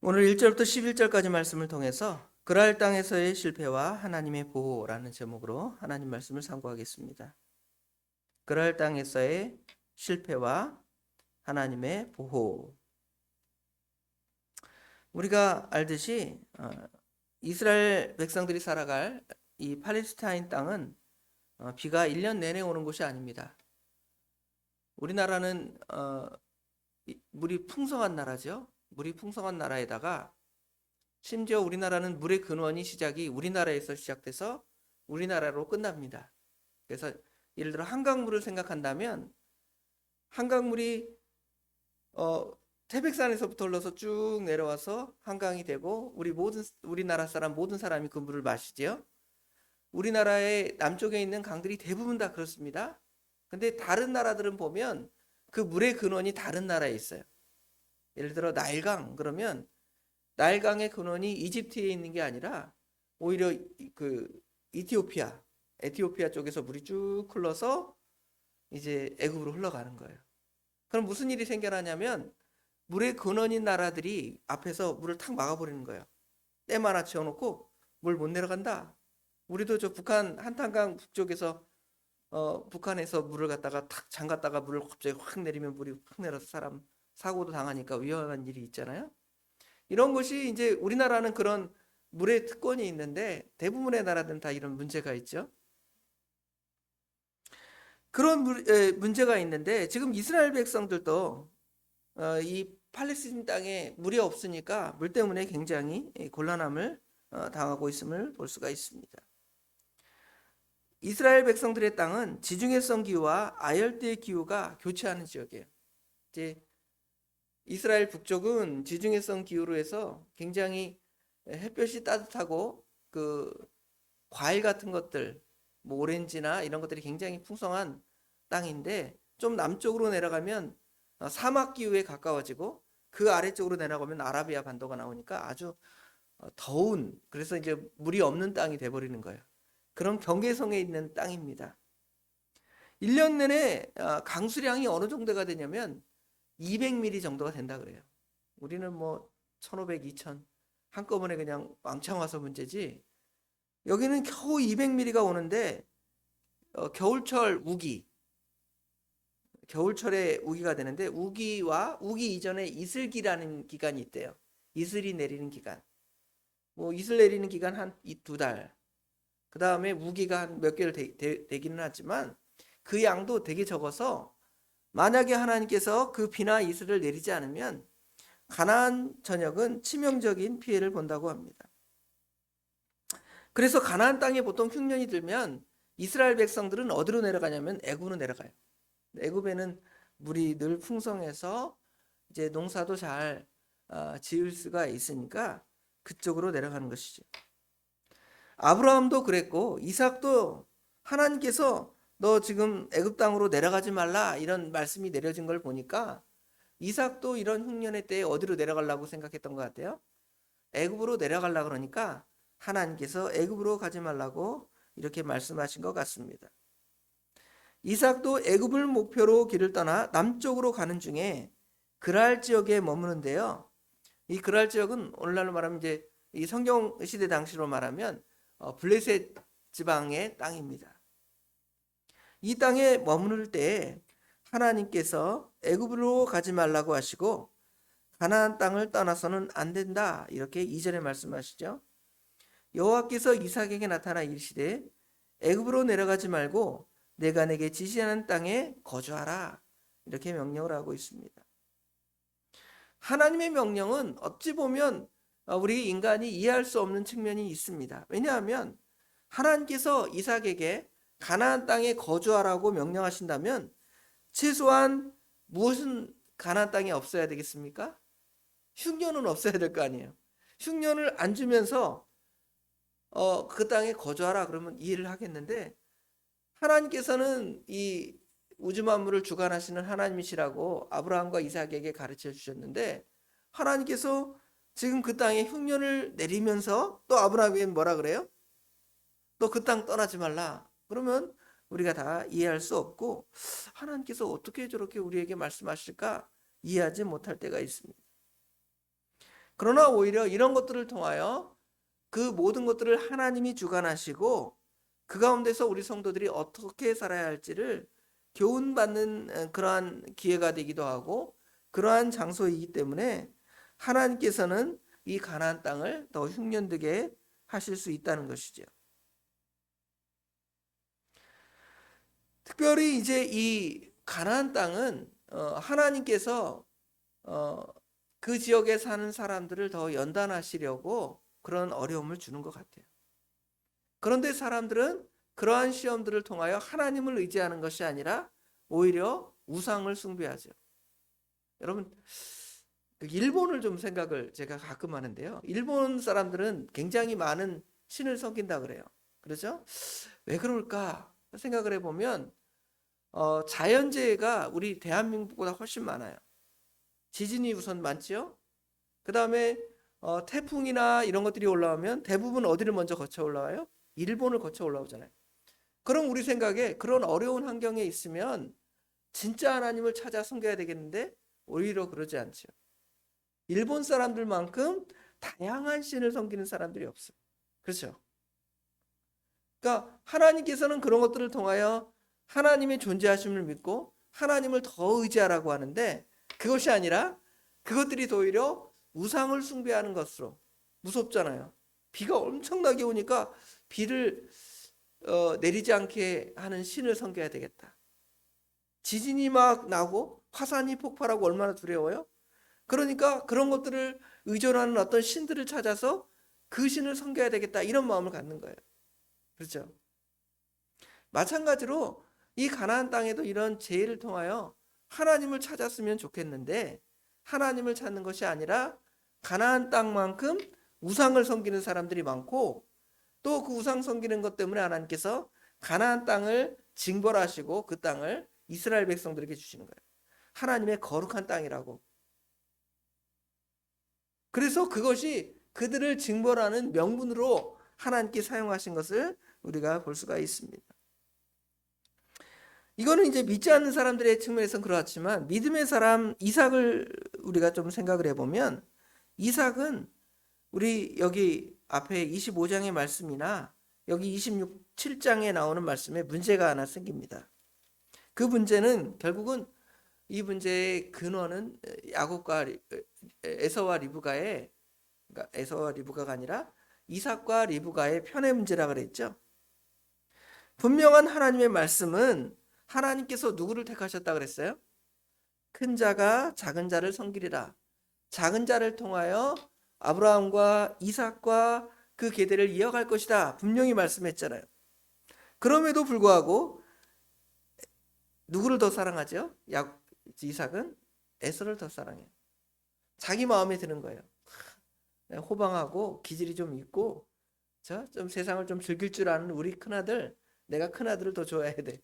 오늘 1절부터 11절까지 말씀을 통해서 그랄 땅에서의 실패와 하나님의 보호라는 제목으로 하나님 말씀을 상고하겠습니다. 그랄 땅에서의 실패와 하나님의 보호. 우리가 알듯이 이스라엘 백성들이 살아갈 이 팔레스타인 땅은 비가 1년 내내 오는 곳이 아닙니다. 우리나라는 물이 풍성한 나라죠. 물이 풍성한 나라에다가 심지어 우리나라는 물의 근원이 시작이 우리나라에서 시작돼서 우리나라로 끝납니다. 그래서 예를 들어 한강물을 생각한다면 한강물이 태백산에서부터 흘러서 쭉 내려와서 한강이 되고 우리나라 사람 모든 사람이 그 물을 마시죠. 우리나라의 남쪽에 있는 강들이 대부분 다 그렇습니다. 근데 다른 나라들은 보면 그 물의 근원이 다른 나라에 있어요. 예를 들어 나일강 그러면 나일강의 근원이 이집트에 있는 게 아니라 오히려 그 에티오피아 쪽에서 물이 쭉 흘러서 이제 애굽으로 흘러가는 거예요. 그럼 무슨 일이 생겨나냐면 물의 근원인 나라들이 앞에서 물을 탁 막아버리는 거예요. 댐 하나 지어놓고 물 못 내려간다. 우리도 저 북한 한탄강 북쪽에서 북한에서 물을 갖다가 탁 잠갔다가 물을 갑자기 확 내리면 물이 확 내려서 사람 사고도 당하니까 위험한 일이 있잖아요. 이런 것이 이제 우리나라는 그런 물의 특권이 있는데 대부분의 나라들은 다 이런 문제가 있죠. 그런 문제가 있는데 지금 이스라엘 백성들도 이 팔레스틴 땅에 물이 없으니까 물 때문에 굉장히 곤란함을 당하고 있음을 볼 수가 있습니다. 이스라엘 백성들의 땅은 지중해성 기후와 아열대 기후가 교차하는 지역이에요. 이제 이스라엘 북쪽은 지중해성 기후로 해서 굉장히 햇볕이 따뜻하고 그 과일 같은 것들, 뭐 오렌지나 이런 것들이 굉장히 풍성한 땅인데 좀 남쪽으로 내려가면 사막 기후에 가까워지고 그 아래쪽으로 내려가면 아라비아 반도가 나오니까 아주 더운, 그래서 이제 물이 없는 땅이 돼버리는 거예요. 그런 경계성에 있는 땅입니다. 1년 내내 강수량이 어느 정도가 되냐면 200mm 정도가 된다 그래요. 우리는 뭐 1500, 2000 한꺼번에 그냥 왕창 와서 문제지. 여기는 겨우 200mm가 오는데 겨울철 겨울철에 우기가 되는데 우기 이전에 이슬기라는 기간이 있대요. 이슬이 내리는 기간. 뭐 이슬 내리는 기간 한 2달. 그 다음에 우기가 한 몇 개월 되기는 하지만 그 양도 되게 적어서 만약에 하나님께서 그 비나 이슬을 내리지 않으면 가나안 전역은 치명적인 피해를 본다고 합니다. 그래서 가나안 땅에 보통 흉년이 들면 이스라엘 백성들은 어디로 내려가냐면 애굽으로 내려가요. 애굽에는 물이 늘 풍성해서 이제 농사도 잘 지을 수가 있으니까 그쪽으로 내려가는 것이죠. 아브라함도 그랬고 이삭도 하나님께서 너 지금 애굽 땅으로 내려가지 말라 이런 말씀이 내려진 걸 보니까 이삭도 이런 흉년의 때에 어디로 내려가려고 생각했던 것 같아요. 애굽으로 내려가려고 그러니까 하나님께서 애굽으로 가지 말라고 이렇게 말씀하신 것 같습니다. 이삭도 애굽을 목표로 길을 떠나 남쪽으로 가는 중에 그랄 지역에 머무는데요. 이 그랄 지역은 오늘날로 말하면 이제 이 성경 시대 당시로 말하면 블레셋 지방의 땅입니다. 이 땅에 머무를 때 하나님께서 애굽으로 가지 말라고 하시고 가나안 땅을 떠나서는 안 된다 이렇게 2절에 말씀하시죠. 여호와께서 이삭에게 나타나 이르시되 애굽으로 내려가지 말고 내가 내게 지시하는 땅에 거주하라 이렇게 명령을 하고 있습니다. 하나님의 명령은 어찌 보면 우리 인간이 이해할 수 없는 측면이 있습니다. 왜냐하면 하나님께서 이삭에게 가나안 땅에 거주하라고 명령하신다면 최소한 무엇은 가나안 땅에 없어야 되겠습니까? 흉년은 없어야 될 거 아니에요. 흉년을 안 주면서 그 땅에 거주하라 그러면 이해를 하겠는데 하나님께서는 이 우주 만물을 주관하시는 하나님이시라고 아브라함과 이삭에게 가르쳐 주셨는데 하나님께서 지금 그 땅에 흉년을 내리면서 또 아브라함에게 뭐라 그래요? 또 그 땅 떠나지 말라. 그러면 우리가 다 이해할 수 없고 하나님께서 어떻게 저렇게 우리에게 말씀하실까 이해하지 못할 때가 있습니다. 그러나 오히려 이런 것들을 통하여 그 모든 것들을 하나님이 주관하시고 그 가운데서 우리 성도들이 어떻게 살아야 할지를 교훈받는 그러한 기회가 되기도 하고 그러한 장소이기 때문에 하나님께서는 이 가나안 땅을 더 흉년되게 하실 수 있다는 것이죠. 특별히 이제 이 가나안 땅은 하나님께서 그 지역에 사는 사람들을 더 연단하시려고 그런 어려움을 주는 것 같아요. 그런데 사람들은 그러한 시험들을 통하여 하나님을 의지하는 것이 아니라 오히려 우상을 숭배하죠. 여러분, 일본을 좀 생각을 제가 가끔 하는데요. 일본 사람들은 굉장히 많은 신을 섬긴다 그래요. 그렇죠? 왜 그럴까 생각을 해보면 자연재해가 우리 대한민국보다 훨씬 많아요. 지진이 우선 많죠. 그 다음에 태풍이나 이런 것들이 올라오면 대부분 어디를 먼저 거쳐 올라와요? 일본을 거쳐 올라오잖아요. 그럼 우리 생각에 그런 어려운 환경에 있으면 진짜 하나님을 찾아 섬겨야 되겠는데 오히려 그러지 않죠. 일본 사람들만큼 다양한 신을 섬기는 사람들이 없어요. 그렇죠? 그러니까 하나님께서는 그런 것들을 통하여 하나님의 존재하심을 믿고 하나님을 더 의지하라고 하는데 그것이 아니라 그것들이 오히려 우상을 숭배하는 것으로 무섭잖아요. 비가 엄청나게 오니까 비를 내리지 않게 하는 신을 섬겨야 되겠다. 지진이 막 나고 화산이 폭발하고 얼마나 두려워요? 그러니까 그런 것들을 의존하는 어떤 신들을 찾아서 그 신을 섬겨야 되겠다 이런 마음을 갖는 거예요. 그렇죠? 마찬가지로 이 가나안 땅에도 이런 재해를 통하여 하나님을 찾았으면 좋겠는데 하나님을 찾는 것이 아니라 가나안 땅만큼 우상을 섬기는 사람들이 많고 또 그 우상 섬기는 것 때문에 하나님께서 가나안 땅을 징벌하시고 그 땅을 이스라엘 백성들에게 주시는 거예요. 하나님의 거룩한 땅이라고. 그래서 그것이 그들을 징벌하는 명분으로 하나님께 사용하신 것을 우리가 볼 수가 있습니다. 이거는 이제 믿지 않는 사람들의 측면에서는 그렇지만 믿음의 사람 이삭을 우리가 좀 생각을 해보면 이삭은 우리 여기 앞에 25장의 말씀이나 여기 27장에 나오는 말씀에 문제가 하나 생깁니다. 그 문제는 결국은 이 문제의 근원은 야곱과 에서와 리브가의 그러니까 에서와 리브가가 아니라 이삭과 리브가의 편의 문제라 그랬죠. 분명한 하나님의 말씀은 하나님께서 누구를 택하셨다 그랬어요? 큰 자가 작은 자를 섬기리라. 작은 자를 통하여 아브라함과 이삭과 그 계대를 이어갈 것이다. 분명히 말씀했잖아요. 그럼에도 불구하고 누구를 더 사랑하죠? 이삭은 에서를 더 사랑해요. 자기 마음에 드는 거예요. 호방하고 기질이 좀 있고 좀 세상을 좀 즐길 줄 아는 우리 큰아들, 내가 큰아들을 더 좋아해야 돼.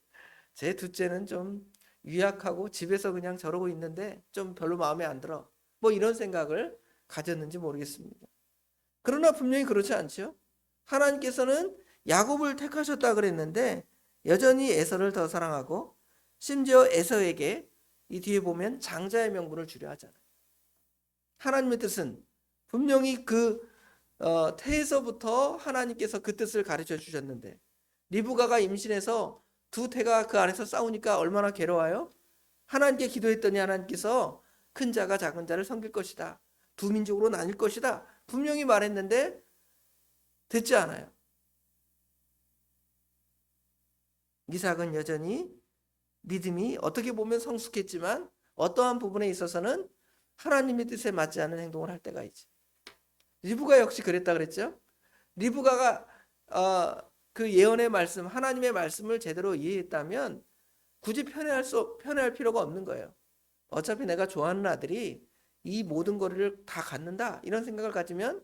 제 둘째는 좀 유약하고 집에서 그냥 저러고 있는데 좀 별로 마음에 안 들어. 뭐 이런 생각을 가졌는지 모르겠습니다. 그러나 분명히 그렇지 않죠. 하나님께서는 야곱을 택하셨다 그랬는데 여전히 에서를 더 사랑하고 심지어 에서에게 이 뒤에 보면 장자의 명분을 주려 하잖아요. 하나님의 뜻은 분명히 그 태에서부터 하나님께서 그 뜻을 가르쳐 주셨는데 리브가가 임신해서 두 태가 그 안에서 싸우니까 얼마나 괴로워요? 하나님께 기도했더니 하나님께서 큰 자가 작은 자를 섬길 것이다. 두 민족으로 나뉠 것이다. 분명히 말했는데 듣지 않아요. 이삭은 여전히 믿음이 어떻게 보면 성숙했지만 어떠한 부분에 있어서는 하나님의 뜻에 맞지 않는 행동을 할 때가 있죠. 리브가 역시 그랬다 그랬죠. 리브가가 그 예언의 말씀, 하나님의 말씀을 제대로 이해했다면 굳이 편애할 필요가 없는 거예요. 어차피 내가 좋아하는 아들이 이 모든 거리를 다 갖는다 이런 생각을 가지면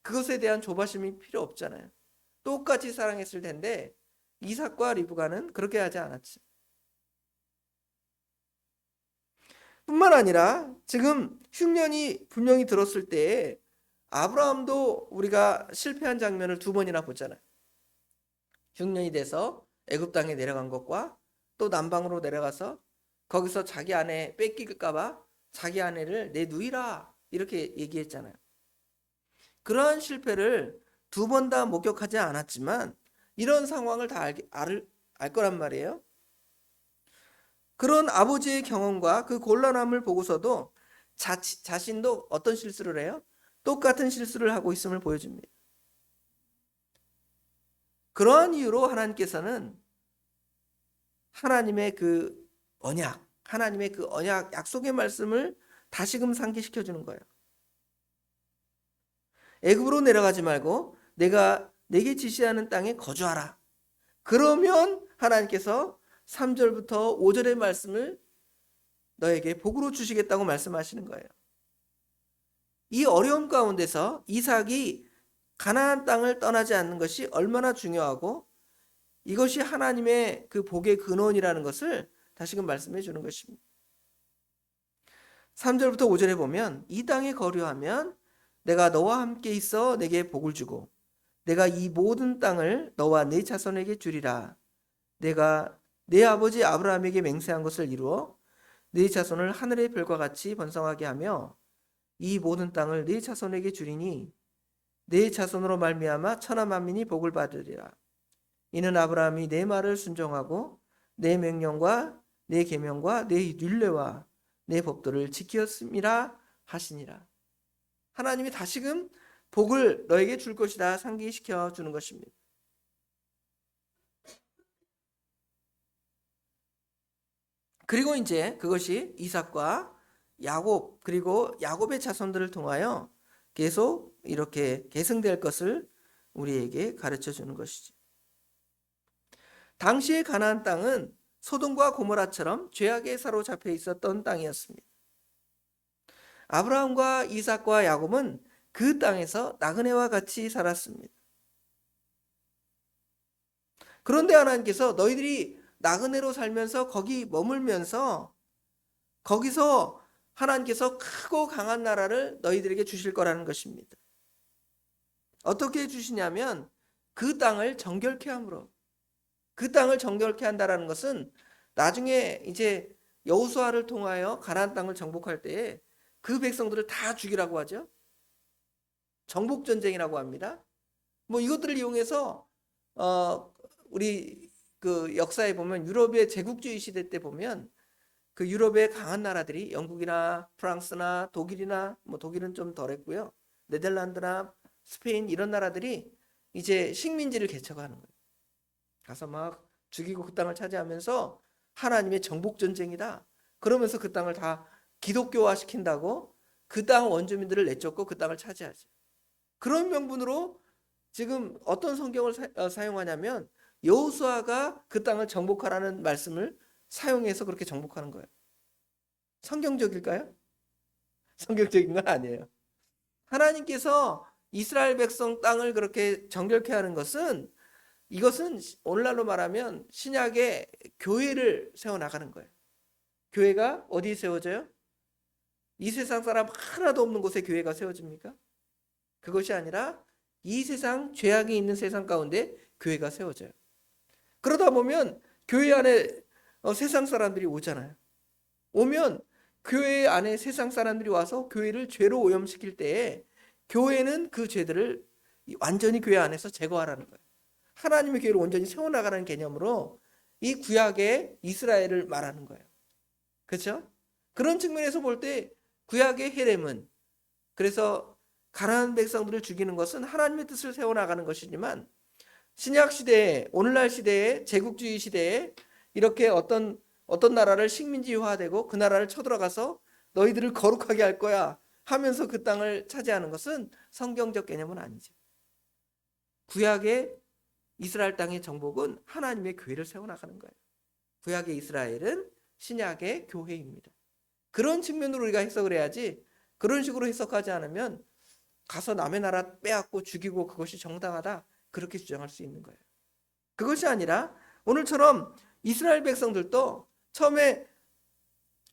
그것에 대한 조바심이 필요 없잖아요. 똑같이 사랑했을 텐데 이삭과 리브가는 그렇게 하지 않았지. 뿐만 아니라 지금 흉년이 분명히 들었을 때에 아브라함도 우리가 실패한 장면을 두 번이나 보잖아요. 흉년이 돼서 애굽 땅에 내려간 것과 또 남방으로 내려가서 거기서 자기 아내 뺏길까 봐 자기 아내를 내누이라 이렇게 얘기했잖아요. 그러한 실패를 두 번 다 목격하지 않았지만 이런 상황을 다 알 거란 말이에요. 그런 아버지의 경험과 그 곤란함을 보고서도 자신도 어떤 실수를 해요? 똑같은 실수를 하고 있음을 보여줍니다. 그러한 이유로 하나님께서는 하나님의 그 언약, 약속의 말씀을 다시금 상기시켜 주는 거예요. 애굽으로 내려가지 말고 내가 내게 지시하는 땅에 거주하라. 그러면 하나님께서 3절부터 5절의 말씀을 너에게 복으로 주시겠다고 말씀하시는 거예요. 이 어려움 가운데서 이삭이 가나안 땅을 떠나지 않는 것이 얼마나 중요하고 이것이 하나님의 그 복의 근원이라는 것을 다시금 말씀해 주는 것입니다. 3절부터 5절에 보면 이 땅에 거류하면 내가 너와 함께 있어 내게 복을 주고 내가 이 모든 땅을 너와 네 자손에게 주리라. 내가 내 아버지 아브라함에게 맹세한 것을 이루어 네 자손을 하늘의 별과 같이 번성하게 하며 이 모든 땅을 네 자손에게 주리니 네 자손으로 말미암아 천하 만민이 복을 받으리라. 이는 아브라함이 내 말을 순종하고 내 명령과 내 계명과 내 율례와 내 법도를 지켰음이라 하시니라. 하나님이 다시금 복을 너에게 줄 것이다 상기시켜 주는 것입니다. 그리고 이제 그것이 이삭과 야곱 그리고 야곱의 자손들을 통하여 계속 이렇게 계승될 것을 우리에게 가르쳐 주는 것이지. 당시의 가나안 땅은 소돔과 고모라처럼 죄악에 사로잡혀 있었던 땅이었습니다. 아브라함과 이삭과 야곱은 그 땅에서 나그네와 같이 살았습니다. 그런데 하나님께서 너희들이 나그네로 살면서 거기 머물면서 거기서 하나님께서 크고 강한 나라를 너희들에게 주실 거라는 것입니다. 어떻게 주시냐면 그 땅을 정결케 함으로. 그 땅을 정결케 한다라는 것은 나중에 이제 여호수아를 통하여 가나안 땅을 정복할 때에 그 백성들을 다 죽이라고 하죠. 정복 전쟁이라고 합니다. 뭐 이것들을 이용해서 우리 그 역사에 보면 유럽의 제국주의 시대 때 보면 그 유럽의 강한 나라들이 영국이나 프랑스나 독일이나 뭐 독일은 좀 덜했고요. 네덜란드나 스페인 이런 나라들이 이제 식민지를 개척하는 거예요. 가서 막 죽이고 그 땅을 차지하면서 하나님의 정복 전쟁이다. 그러면서 그 땅을 다 기독교화 시킨다고 그 땅 원주민들을 내쫓고 그 땅을 차지하죠. 그런 명분으로 지금 어떤 성경을 사용하냐면 여호수아가 그 땅을 정복하라는 말씀을 사용해서 그렇게 정복하는 거예요. 성경적일까요? 성경적인 건 아니에요. 하나님께서 이스라엘 백성 땅을 그렇게 정결케 하는 것은 이것은 오늘날로 말하면 신약의 교회를 세워나가는 거예요. 교회가 어디 세워져요? 이 세상 사람 하나도 없는 곳에 교회가 세워집니까? 그것이 아니라 이 세상 죄악이 있는 세상 가운데 교회가 세워져요. 그러다 보면 교회 안에 세상 사람들이 오잖아요. 오면 교회 안에 세상 사람들이 와서 교회를 죄로 오염시킬 때에 교회는 그 죄들을 완전히 교회 안에서 제거하라는 거예요. 하나님의 교회를 온전히 세워나가는 개념으로 이 구약의 이스라엘을 말하는 거예요. 그렇죠? 그런 측면에서 볼 때 구약의 헤렘은 그래서 가나안 백성들을 죽이는 것은 하나님의 뜻을 세워나가는 것이지만 신약 시대에 오늘날 시대에 제국주의 시대에 이렇게 어떤 나라를 식민지화되고 그 나라를 쳐들어가서 너희들을 거룩하게 할 거야 하면서 그 땅을 차지하는 것은 성경적 개념은 아니죠. 구약의 이스라엘 땅의 정복은 하나님의 교회를 세워나가는 거예요. 구약의 이스라엘은 신약의 교회입니다. 그런 측면으로 우리가 해석을 해야지 그런 식으로 해석하지 않으면 가서 남의 나라 빼앗고 죽이고 그것이 정당하다 그렇게 주장할 수 있는 거예요. 그것이 아니라 오늘처럼 이스라엘 백성들도 처음에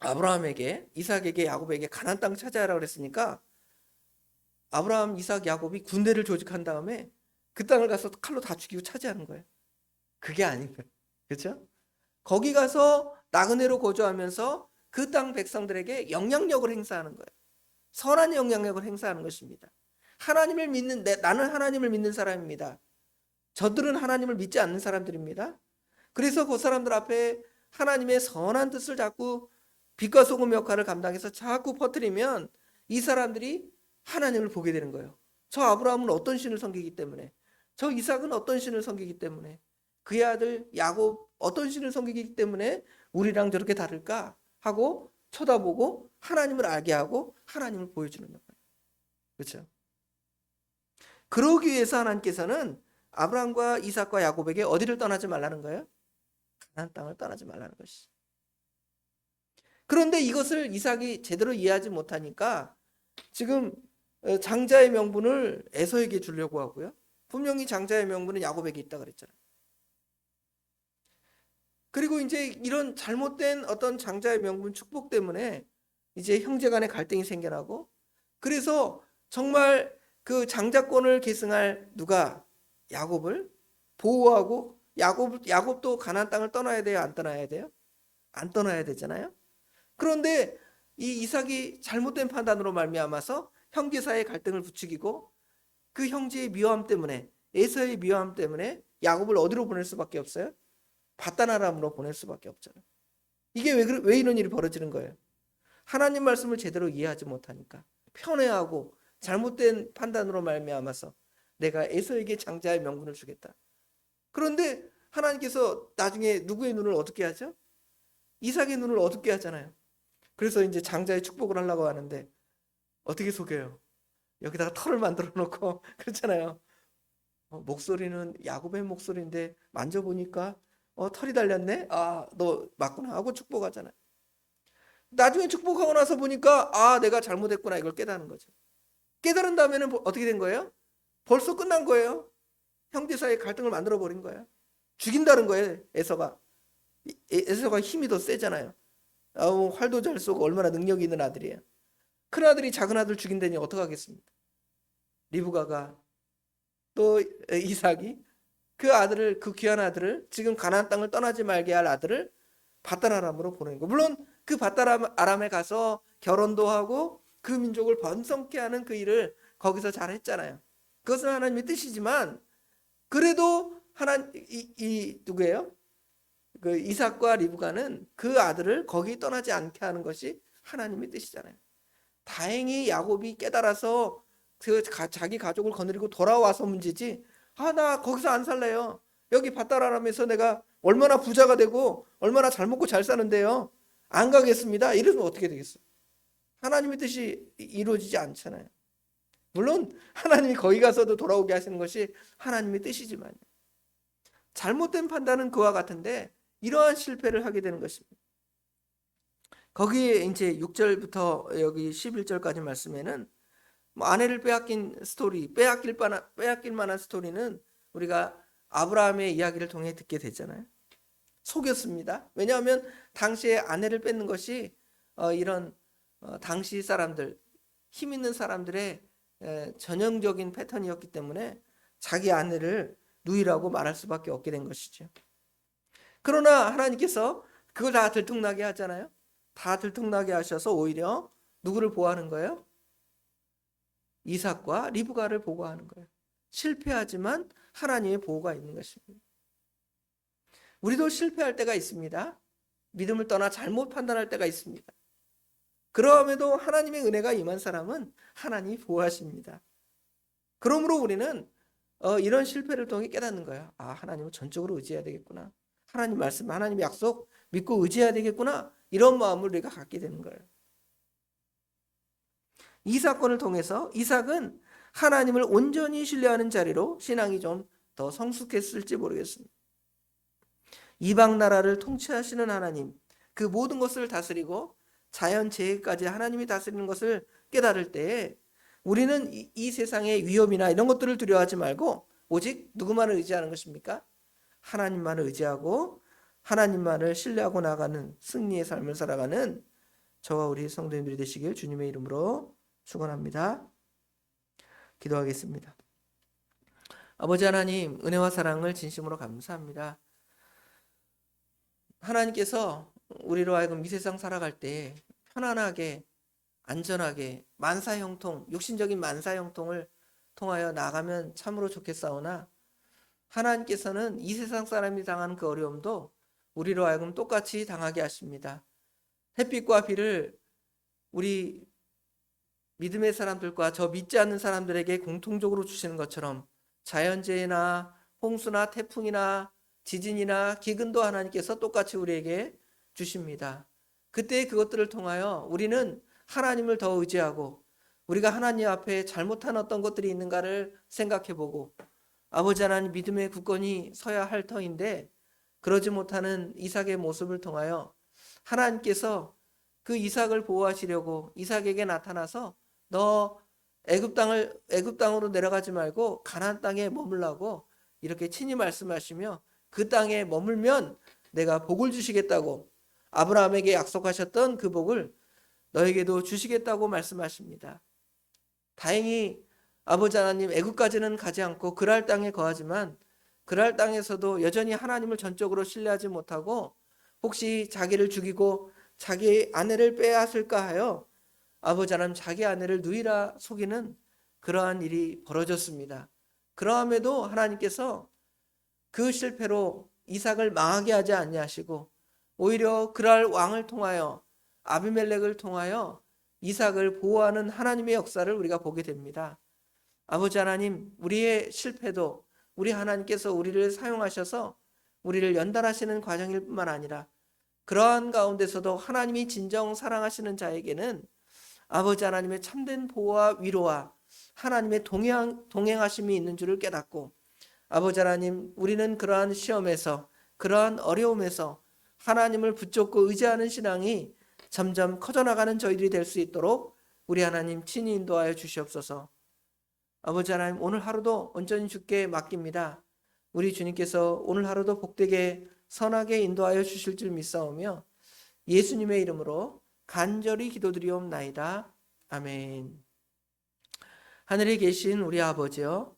아브라함에게 이삭에게 야곱에게 가나안 땅 차지하라고 그랬으니까 아브라함, 이삭, 야곱이 군대를 조직한 다음에 그 땅을 가서 칼로 다 죽이고 차지하는 거예요. 그게 아닌 거예요. 그렇죠? 거기 가서 나그네로 거주하면서 그 땅 백성들에게 영향력을 행사하는 거예요. 선한 영향력을 행사하는 것입니다. 나는 하나님을 믿는 사람입니다. 저들은 하나님을 믿지 않는 사람들입니다. 그래서 그 사람들 앞에 하나님의 선한 뜻을 자꾸 빛과 소금 역할을 감당해서 자꾸 퍼뜨리면 이 사람들이 하나님을 보게 되는 거예요. 저 아브라함은 어떤 신을 섬기기 때문에, 저 이삭은 어떤 신을 섬기기 때문에, 그의 아들 야곱 어떤 신을 섬기기 때문에 우리랑 저렇게 다를까 하고 쳐다보고 하나님을 알게 하고 하나님을 보여주는 거예요. 그렇죠? 그러기 위해서 하나님께서는 아브라함과 이삭과 야곱에게 어디를 떠나지 말라는 거예요? 가나안 땅을 떠나지 말라는 것이죠. 그런데 이것을 이삭이 제대로 이해하지 못하니까 지금 장자의 명분을 에서에게 주려고 하고요. 분명히 장자의 명분은 야곱에게 있다 그랬잖아요. 그리고 이제 이런 잘못된 어떤 장자의 명분 축복 때문에 이제 형제 간의 갈등이 생겨나고, 그래서 정말 그 장자권을 계승할 누가 야곱을 보호하고, 야곱도 가나안 땅을 떠나야 돼요, 안 떠나야 돼요? 안 떠나야 되잖아요. 그런데 이 이삭이 잘못된 판단으로 말미암아서 형제 사이의 갈등을 부추기고, 그 형제의 미워함 때문에, 에서의 미워함 때문에 야곱을 어디로 보낼 수밖에 없어요? 바단 아람으로 보낼 수밖에 없잖아요. 이게 왜 이런 일이 벌어지는 거예요? 하나님 말씀을 제대로 이해하지 못하니까, 편애하고 잘못된 판단으로 말미암아서 내가 에서에게 장자의 명분을 주겠다. 그런데 하나님께서 나중에 누구의 눈을 어둡게 하죠? 이삭의 눈을 어둡게 하잖아요. 그래서 이제 장자의 축복을 하려고 하는데 어떻게 속여요? 여기다가 털을 만들어 놓고 그렇잖아요. 목소리는 야곱의 목소리인데 만져보니까 털이 달렸네? 너 맞구나 하고 축복하잖아요. 나중에 축복하고 나서 보니까 내가 잘못했구나, 이걸 깨닫는 거죠. 깨달은 다음에는 어떻게 된 거예요? 벌써 끝난 거예요. 형제 사이의 갈등을 만들어 버린 거예요. 죽인다는 거예요. 에서가 힘이 더 세잖아요. 활도 잘 쏘고 얼마나 능력이 있는 아들이에요. 큰 아들이 작은 아들 죽인다니 어떡하겠습니까? 리브가가 또 이삭이 그 아들을, 그 귀한 아들을, 지금 가나안 땅을 떠나지 말게 할 아들을 바단 아람으로 보내는 거. 물론 그 바단 아람에 가서 결혼도 하고 그 민족을 번성케 하는 그 일을 거기서 잘 했잖아요. 그것은 하나님의 뜻이지만, 그래도 누구예요? 그 이삭과 리브가는 그 아들을 거기 떠나지 않게 하는 것이 하나님의 뜻이잖아요. 다행히 야곱이 깨달아서 자기 가족을 거느리고 돌아와서 문제지, 나 거기서 안 살래요. 여기 바단 아람에서 내가 얼마나 부자가 되고 얼마나 잘 먹고 잘 사는데요, 안 가겠습니다. 이러면 어떻게 되겠어요? 하나님의 뜻이 이루어지지 않잖아요. 물론 하나님이 거기 가서도 돌아오게 하시는 것이 하나님의 뜻이지만, 잘못된 판단은 그와 같은데 이러한 실패를 하게 되는 것입니다. 거기에 이제 6절부터 여기 11절까지 말씀에는 아내를 빼앗긴 스토리, 빼앗길 만한 스토리는 우리가 아브라함의 이야기를 통해 듣게 되잖아요. 속였습니다. 왜냐하면 당시에 아내를 뺏는 것이 이런 당시 사람들, 힘 있는 사람들의 전형적인 패턴이었기 때문에 자기 아내를 누이라고 말할 수밖에 없게 된 것이죠. 그러나 하나님께서 그걸 다 들통나게 하잖아요. 다 들통나게 하셔서 오히려 누구를 보호하는 거예요? 이삭과 리브가를 보호하는 거예요. 실패하지만 하나님의 보호가 있는 것입니다. 우리도 실패할 때가 있습니다. 믿음을 떠나 잘못 판단할 때가 있습니다. 그럼에도 하나님의 은혜가 임한 사람은 하나님이 보호하십니다. 그러므로 우리는 이런 실패를 통해 깨닫는 거예요. 하나님을 전적으로 의지해야 되겠구나. 하나님 말씀, 하나님 약속 믿고 의지해야 되겠구나. 이런 마음을 우리가 갖게 되는 거예요. 이 사건을 통해서 이삭은 하나님을 온전히 신뢰하는 자리로 신앙이 좀 더 성숙했을지 모르겠습니다. 이방 나라를 통치하시는 하나님, 그 모든 것을 다스리고 자연 재해까지 하나님이 다스리는 것을 깨달을 때에 우리는 이 세상의 위험이나 이런 것들을 두려워하지 말고 오직 누구만을 의지하는 것입니까? 하나님만을 의지하고 하나님만을 신뢰하고 나가는 승리의 삶을 살아가는 저와 우리 성도님들이 되시길 주님의 이름으로 축원합니다. 기도하겠습니다. 아버지 하나님, 은혜와 사랑을 진심으로 감사합니다. 하나님께서 우리로 하여금 이 세상 살아갈 때 편안하게 안전하게 만사형통, 육신적인 만사형통을 통하여 나가면 참으로 좋겠사오나 하나님께서는 이 세상 사람이 당하는 그 어려움도 우리로 하여금 똑같이 당하게 하십니다. 햇빛과 비를 우리 믿음의 사람들과 저 믿지 않는 사람들에게 공통적으로 주시는 것처럼 자연재해나 홍수나 태풍이나 지진이나 기근도 하나님께서 똑같이 우리에게 주십니다. 그때 그것들을 통하여 우리는 하나님을 더 의지하고 우리가 하나님 앞에 잘못한 어떤 것들이 있는가를 생각해보고 아버지 하나님 믿음의 굳건히 서야 할 터인데 그러지 못하는 이삭의 모습을 통하여 하나님께서 그 이삭을 보호하시려고 이삭에게 나타나서 너 애굽 땅으로 내려가지 말고 가나안 땅에 머물라고 이렇게 친히 말씀하시며 그 땅에 머물면 내가 복을 주시겠다고 아브라함에게 약속하셨던 그 복을 너에게도 주시겠다고 말씀하십니다. 다행히 아버지 하나님 애굽까지는 가지 않고 그랄 땅에 거하지만 그랄 땅에서도 여전히 하나님을 전적으로 신뢰하지 못하고 혹시 자기를 죽이고 자기 아내를 빼앗을까 하여 아버지 하나님 자기 아내를 누이라 속이는 그러한 일이 벌어졌습니다. 그러함에도 하나님께서 그 실패로 이삭을 망하게 하지 아니하시고 오히려 그랄 왕을 통하여 아비멜렉을 통하여 이삭을 보호하는 하나님의 역사를 우리가 보게 됩니다. 아버지 하나님, 우리의 실패도 우리 하나님께서 우리를 사용하셔서 우리를 연단하시는 과정일 뿐만 아니라 그러한 가운데서도 하나님이 진정 사랑하시는 자에게는 아버지 하나님의 참된 보호와 위로와 하나님의 동행하심이 있는 줄을 깨닫고 아버지 하나님, 우리는 그러한 시험에서 그러한 어려움에서 하나님을 붙잡고 의지하는 신앙이 점점 커져나가는 저희들이 될 수 있도록 우리 하나님 친히 인도하여 주시옵소서. 아버지 하나님, 오늘 하루도 온전히 주께 맡깁니다. 우리 주님께서 오늘 하루도 복되게 선하게 인도하여 주실 줄 믿사오며 예수님의 이름으로 간절히 기도드리옵나이다. 아멘. 하늘에 계신 우리 아버지여,